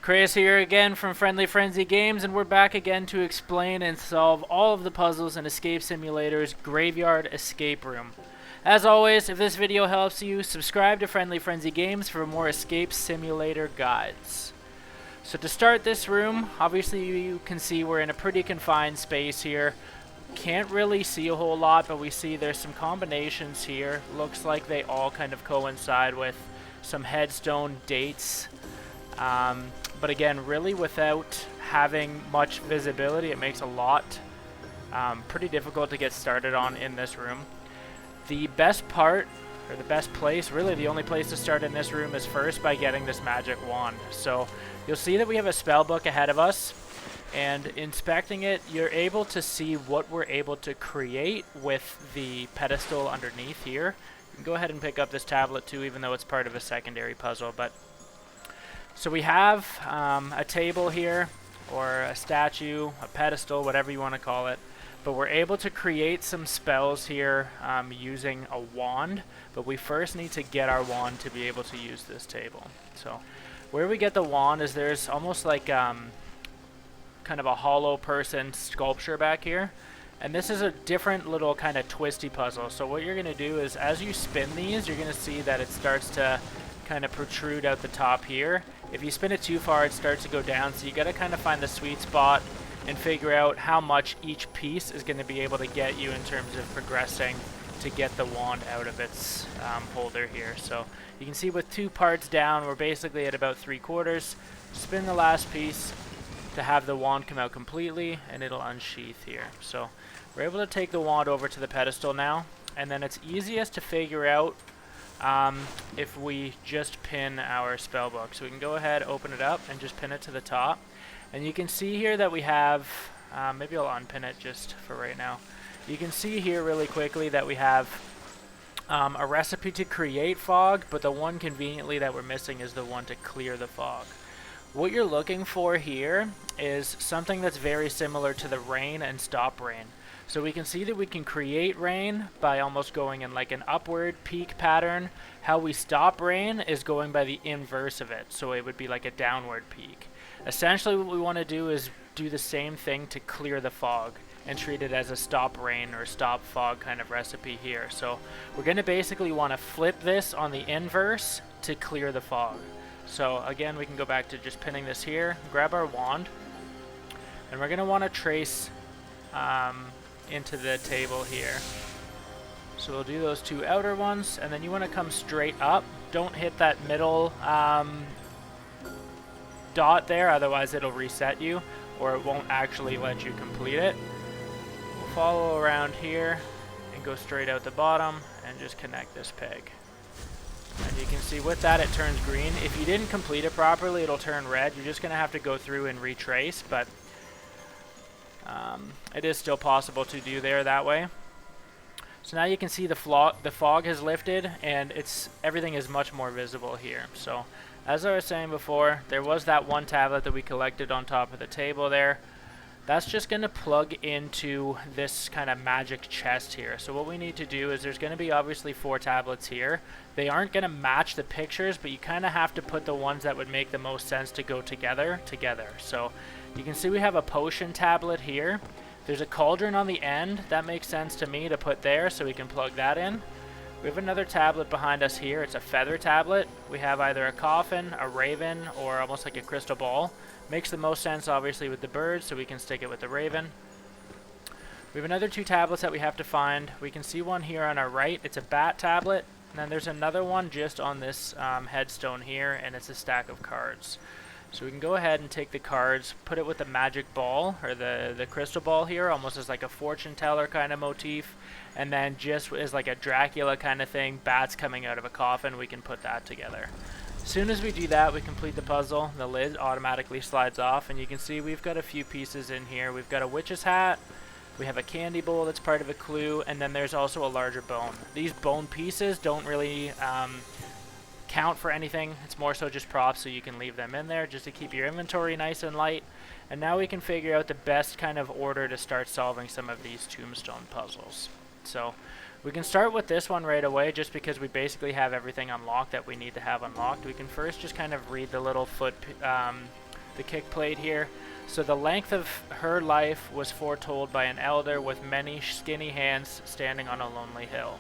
Chris here again from Friendly Frenzy Games, and we're back again to explain and solve all of the puzzles in Escape Simulator's Graveyard Escape Room. As always, if this video helps you, subscribe to Friendly Frenzy Games for more Escape Simulator guides. So to start this room, obviously you can see we're in a pretty confined space here. Can't really see a whole lot, but we see there's some combinations here. Looks like they all kind of coincide with some headstone dates. But again, really without having much visibility, it makes a lot pretty difficult to get started on in this room. The best part, or the best place, really the only place to start in this room is first by getting this magic wand. So you'll see that we have a spell book ahead of us, and inspecting it, you're able to see what we're able to create with the pedestal underneath here. You can go ahead and pick up this tablet too, even though it's part of a secondary puzzle. So we have a table here, or a statue, a pedestal, whatever you want to call it. But we're able to create some spells here using a wand. But we first need to get our wand to be able to use this table. So where we get the wand is there's almost like kind of a hollow person sculpture back here. And this is a different little kind of twisty puzzle. So what you're going to do is as you spin these, you're going to see that it starts to kind of protrude out the top here. If you spin it too far, it starts to go down, so you got to kind of find the sweet spot and figure out how much each piece is going to be able to get you in terms of progressing to get the wand out of its holder here. So you can see with 2 parts down, we're basically at about 3/4. Spin the last piece to have the wand come out completely, and it'll unsheath here. So we're able to take the wand over to the pedestal now, and then it's easiest to figure out if we just pin our spell book. So we can go ahead, open it up, and just pin it to the top. And you can see here that we have, maybe I'll unpin it just for right now. You can see here really quickly that we have a recipe to create fog, but the one conveniently that we're missing is the one to clear the fog. What you're looking for here is something that's very similar to the rain and stop rain. So we can see that we can create rain by almost going in like an upward peak pattern. How we stop rain is going by the inverse of it, so it would be like a downward peak. Essentially what we want to do is do the same thing to clear the fog and treat it as a stop rain or stop fog kind of recipe here. So we're going to basically want to flip this on the inverse to clear the fog. So again, we can go back to just pinning this here, grab our wand, and we're going to want to trace into the table here. So we'll do those 2 outer ones, and then you want to come straight up. Don't hit that middle dot there, otherwise it'll reset you, or it won't actually let you complete it. We'll follow around here and go straight out the bottom and just connect this peg. And you can see with that it turns green. If you didn't complete it properly, it'll turn red. You're just going to have to go through and retrace, but it is still possible to do there that way. So now you can see the fog has lifted, and everything is much more visible here. So as I was saying before, there was that one tablet that we collected on top of the table there. That's just going to plug into this kind of magic chest here. So what we need to do is there's going to be obviously 4 tablets here. They aren't going to match the pictures, but you kind of have to put the ones that would make the most sense to go together. So you can see we have a potion tablet here. There's a cauldron on the end. That makes sense to me to put there, so we can plug that in. We have another tablet behind us here. It's a feather tablet. We have either a coffin, a raven, or almost like a crystal ball. Makes the most sense obviously with the bird, so we can stick it with the raven. We have another 2 tablets that we have to find. We can see one here on our right. It's a bat tablet. And then there's another one just on this headstone here, and it's a stack of cards. So we can go ahead and take the cards, put it with the magic ball, or the crystal ball here, almost as like a fortune teller kind of motif. And then just as like a Dracula kind of thing, bats coming out of a coffin, we can put that together. As soon as we do that, we complete the puzzle. The lid automatically slides off, and you can see we've got a few pieces in here. We've got a witch's hat, we have a candy bowl that's part of a clue, and then there's also a larger bone. These bone pieces don't really count for anything. It's more so just props, so you can leave them in there just to keep your inventory nice and light. And now we can figure out the best kind of order to start solving some of these tombstone puzzles. So we can start with this one right away, just because we basically have everything unlocked that we need to have unlocked. We can first just kind of read the little the kick plate here. So the length of her life was foretold by an elder with many skinny hands standing on a lonely hill.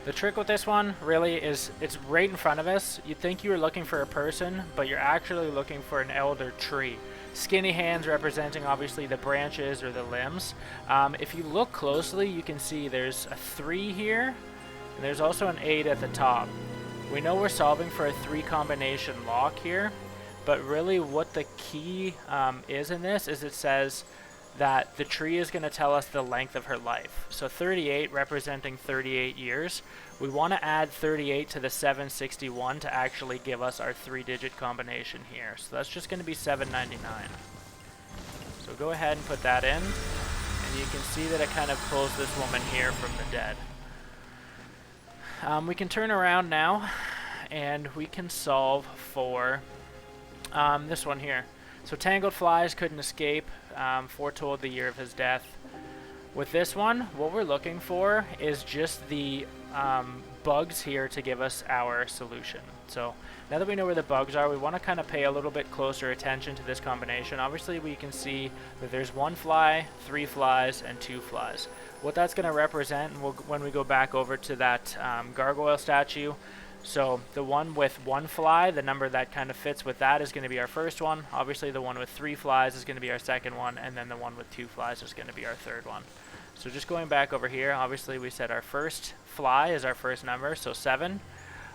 The trick with this one really is it's right in front of us. You'd think you were looking for a person, but you're actually looking for an elder tree. Skinny hands representing obviously the branches or the limbs. If you look closely, you can see there's a 3 here, and there's also an 8 at the top. We know we're solving for a 3 combination lock here, but really what the key is in this is it says that the tree is going to tell us the length of her life. So 38 representing 38 years. We want to add 38 to the 761 to actually give us our 3-digit combination here. So that's just going to be 799. So go ahead and put that in, and you can see that it kind of pulls this woman here from the dead. We can turn around now, and we can solve for this one here. So tangled flies couldn't escape, foretold the year of his death. With this one, what we're looking for is just the bugs here to give us our solution. So now that we know where the bugs are, we want to kind of pay a little bit closer attention to this combination. Obviously we can see that there's 1 fly, 3 flies, and 2 flies. What that's going to represent, and when we go back over to that gargoyle statue, so the one with 1 fly, the number that kind of fits with that is going to be our first one. Obviously the one with 3 flies is going to be our second one, and then the one with 2 flies is going to be our third one. So just going back over here, obviously we said our first fly is our first number, so 7.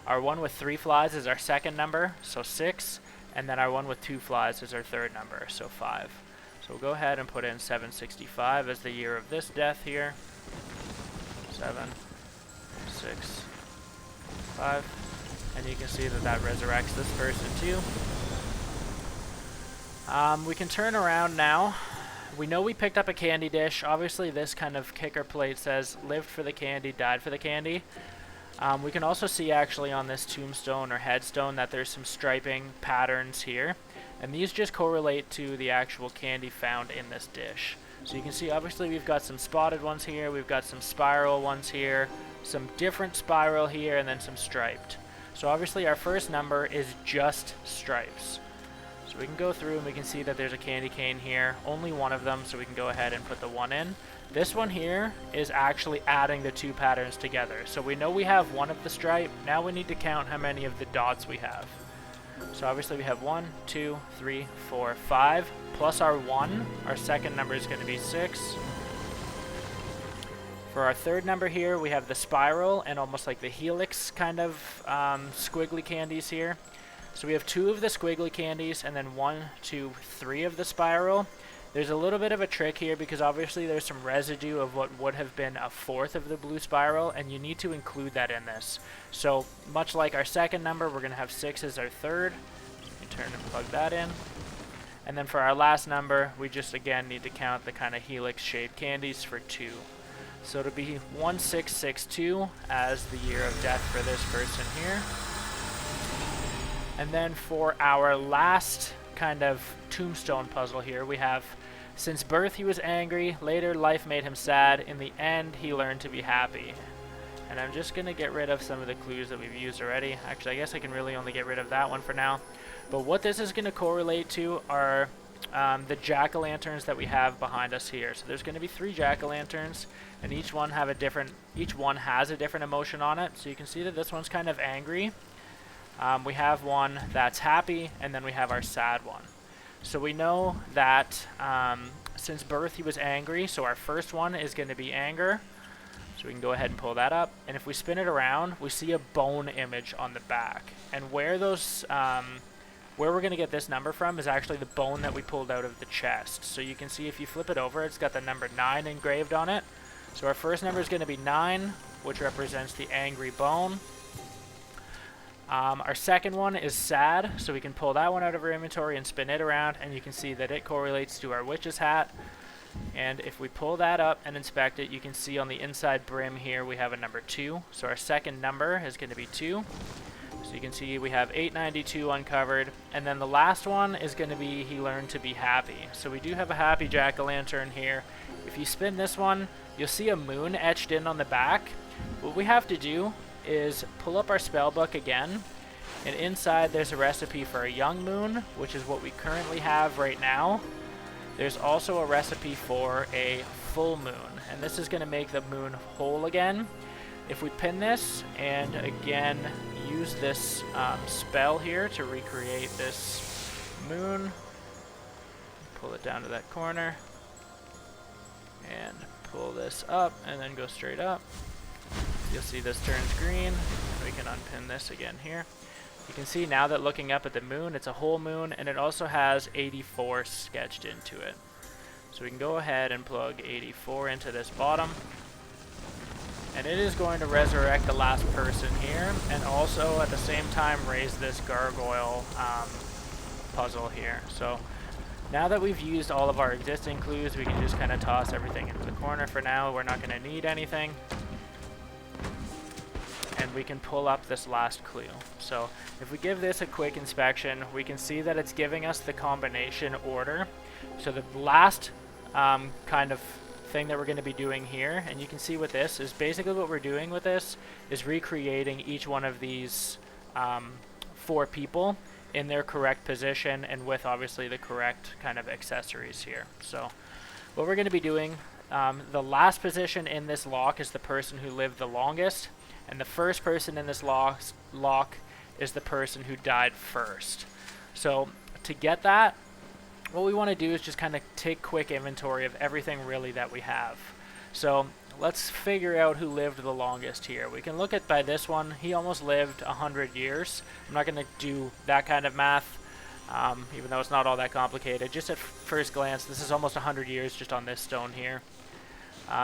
Our one with 3 flies is our second number, so 6. And then our one with 2 flies is our third number, so 5. So we'll go ahead and put in 765 as the year of this death here. 7, 6, 5. And you can see that that resurrects this person too. We can turn around now. We know we picked up a candy dish. Obviously this kind of kicker plate says lived for the candy, died for the candy. We can also see actually on this tombstone or headstone that there's some striping patterns here. And these just correlate to the actual candy found in this dish. So you can see obviously we've got some spotted ones here, we've got some spiral ones here, some different spiral here, and then some striped. So obviously our first number is just stripes. So we can go through and we can see that there's a candy cane here, only one of them, so we can go ahead and put the 1 in. This one here is actually adding the 2 patterns together. So we know we have 1 of the stripe, now we need to count how many of the dots we have. So obviously we have 1, 2, 3, 4, 5, plus our 1, our second number is going to be 6. For our third number here, we have the spiral and almost like the helix kind of squiggly candies here. So we have 2 of the squiggly candies and then 1, 2, 3 of the spiral. There's a little bit of a trick here because obviously there's some residue of what would have been a 4th of the blue spiral, and you need to include that in this. So much like our second number, we're going to have 6 as our third. So we turn and plug that in. And then for our last number, we just again need to count the kind of helix shaped candies for 2. So it'll be 1662 as the year of death for this person here. And then for our last kind of tombstone puzzle here, we have, since birth he was angry, later life made him sad, in the end he learned to be happy. And I'm just going to get rid of some of the clues that we've used already. Actually, I guess I can really only get rid of that one for now. But what this is going to correlate to are the jack-o'-lanterns that we have behind us here. So there's going to be 3 jack-o'-lanterns, and each one has a different emotion on it. So you can see that this one's kind of angry. We have one that's happy, and then we have our sad one. So we know that since birth he was angry, so our first one is going to be anger. So we can go ahead and pull that up, and if we spin it around, we see a bone image on the back. And where those where we're going to get this number from is actually the bone that we pulled out of the chest. So you can see if you flip it over, it's got the number 9 engraved on it. So our first number is going to be 9, which represents the angry bone. Our second one is sad, so we can pull that one out of our inventory and spin it around, and you can see that it correlates to our witch's hat. And if we pull that up and inspect it, you can see on the inside brim here we have a number 2. So our second number is going to be 2. So you can see we have 892 uncovered, and then the last one is going to be he learned to be happy. So we do have a happy jack-o'-lantern here. If you spin this one, you'll see a moon etched in on the back. What we have to do is pull up our spell book again, And inside there's a recipe for a young moon, which is what we currently have right now. There's also a recipe for a full moon, and this is going to make the moon whole again. If we pin this and again use this spell here to recreate this moon, pull it down to that corner and pull this up and then go straight up, you'll see this turns green. We can unpin this again here. You can see now that looking up at the moon, it's a whole moon, and it also has 84 sketched into it. So we can go ahead and plug 84 into this bottom, and it is going to resurrect the last person here, and also at the same time raise this gargoyle puzzle here. So now that we've used all of our existing clues, we can just kind of toss everything into the corner for now. We're not going to need anything. And we can pull up this last clue. So if we give this a quick inspection, we can see that it's giving us the combination order. So the last kind of thing that we're going to be doing here, and you can see with this, is basically what we're doing with this is recreating each one of these 4 people in their correct position and with obviously the correct kind of accessories here. So what we're going to be doing, the last position in this lock is the person who lived the longest, and the first person in this lock is the person who died first. So to get that, what we want to do is just kind of take quick inventory of everything really that we have. So let's figure out who lived the longest here. We can look at by this one, he almost lived 100 years. I'm not going to do that kind of math, even though it's not all that complicated. Just at first glance, this is almost 100 years just on this stone here.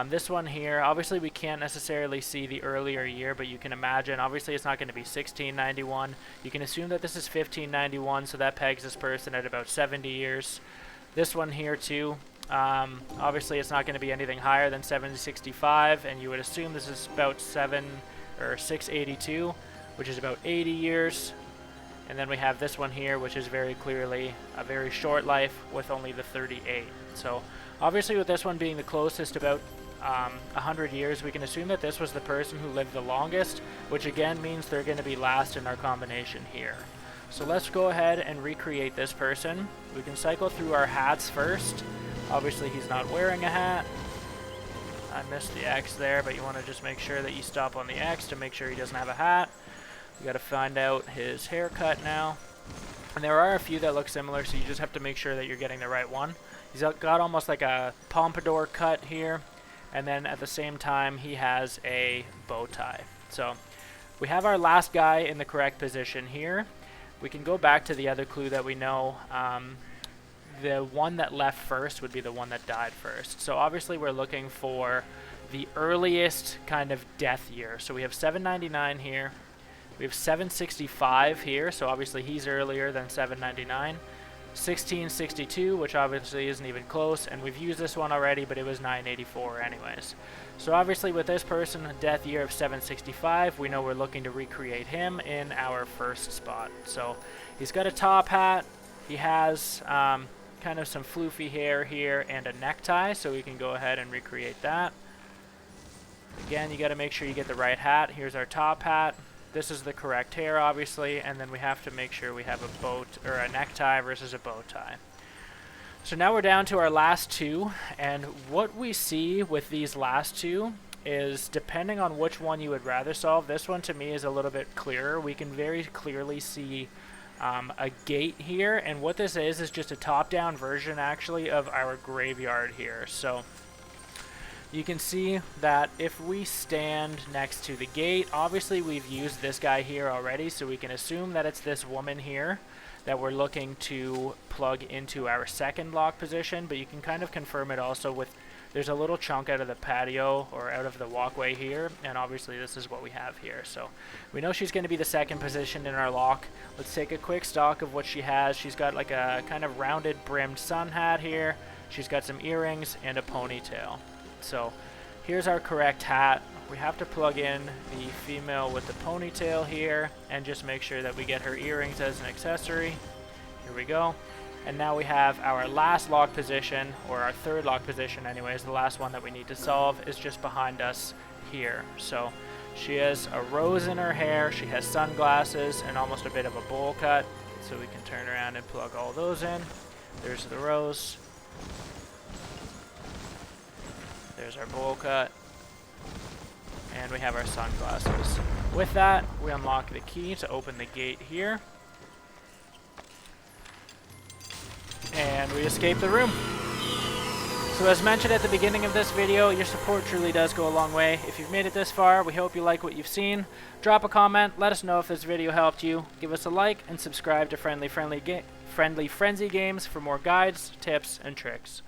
This one here, obviously we can't necessarily see the earlier year, but you can imagine, obviously it's not going to be 1691. You can assume that this is 1591, so that pegs this person at about 70 years. This one here too, obviously it's not going to be anything higher than 765, and you would assume this is about 682, which is about 80 years. And then we have this one here, which is very clearly a very short life with only the 38. So obviously with this one being the closest, about 100 years, we can assume that this was the person who lived the longest, which again means they're going to be last in our combination here. So let's go ahead and recreate this person. We can cycle through our hats first. Obviously he's not wearing a hat. I missed the X there, but you want to just make sure that you stop on the X to make sure he doesn't have a hat. You got to find out his haircut now. And there are a few that look similar, so you just have to make sure that you're getting the right one. He's got almost like a pompadour cut here, and then at the same time he has a bow tie. So we have our last guy in the correct position here. We can go back to the other clue that we know. The one that left first would be the one that died first. So obviously we're looking for the earliest kind of death year. So we have 799 here. We have 765 here, so obviously he's earlier than 799. 1662, which obviously isn't even close, and we've used this one already, but it was 984 anyways. So obviously with this person, death year of 765, we know we're looking to recreate him in our first spot. So he's got a top hat, he has kind of some floofy hair here and a necktie, so we can go ahead and recreate that. Again, you got to make sure you get the right hat. Here's our top hat. This is the correct hair, obviously, and then we have to make sure we have a a necktie versus a bow tie. So now we're down to our last 2, and what we see with these last 2 is, depending on which one you would rather solve, this one to me is a little bit clearer. We can very clearly see a gate here, and what this is just a top-down version actually of our graveyard here. So you can see that if we stand next to the gate, obviously we've used this guy here already, so we can assume that it's this woman here that we're looking to plug into our second lock position, but you can kind of confirm it also with, there's a little chunk out of the patio or out of the walkway here, and obviously this is what we have here. So we know she's going to be the second position in our lock. Let's take a quick stock of what she has. She's got like a kind of rounded brimmed sun hat here. She's got some earrings and a ponytail. So here's our correct hat. We have to plug in the female with the ponytail here and just make sure that we get her earrings as an accessory. Here we go. And now we have our last lock position, or our third lock position anyways. The last one that we need to solve is just behind us here. So She has a rose in her hair, she has sunglasses, and almost a bit of a bowl cut. So we can turn around and plug all those in. There's the rose. There's our bowl cut. And we have our sunglasses. With that, we unlock the key to open the gate here. And we escape the room. So as mentioned at the beginning of this video, your support truly does go a long way. If you've made it this far, we hope you like what you've seen. Drop a comment, let us know if this video helped you. Give us a like, and subscribe to Friendly Frenzy Games for more guides, tips, and tricks.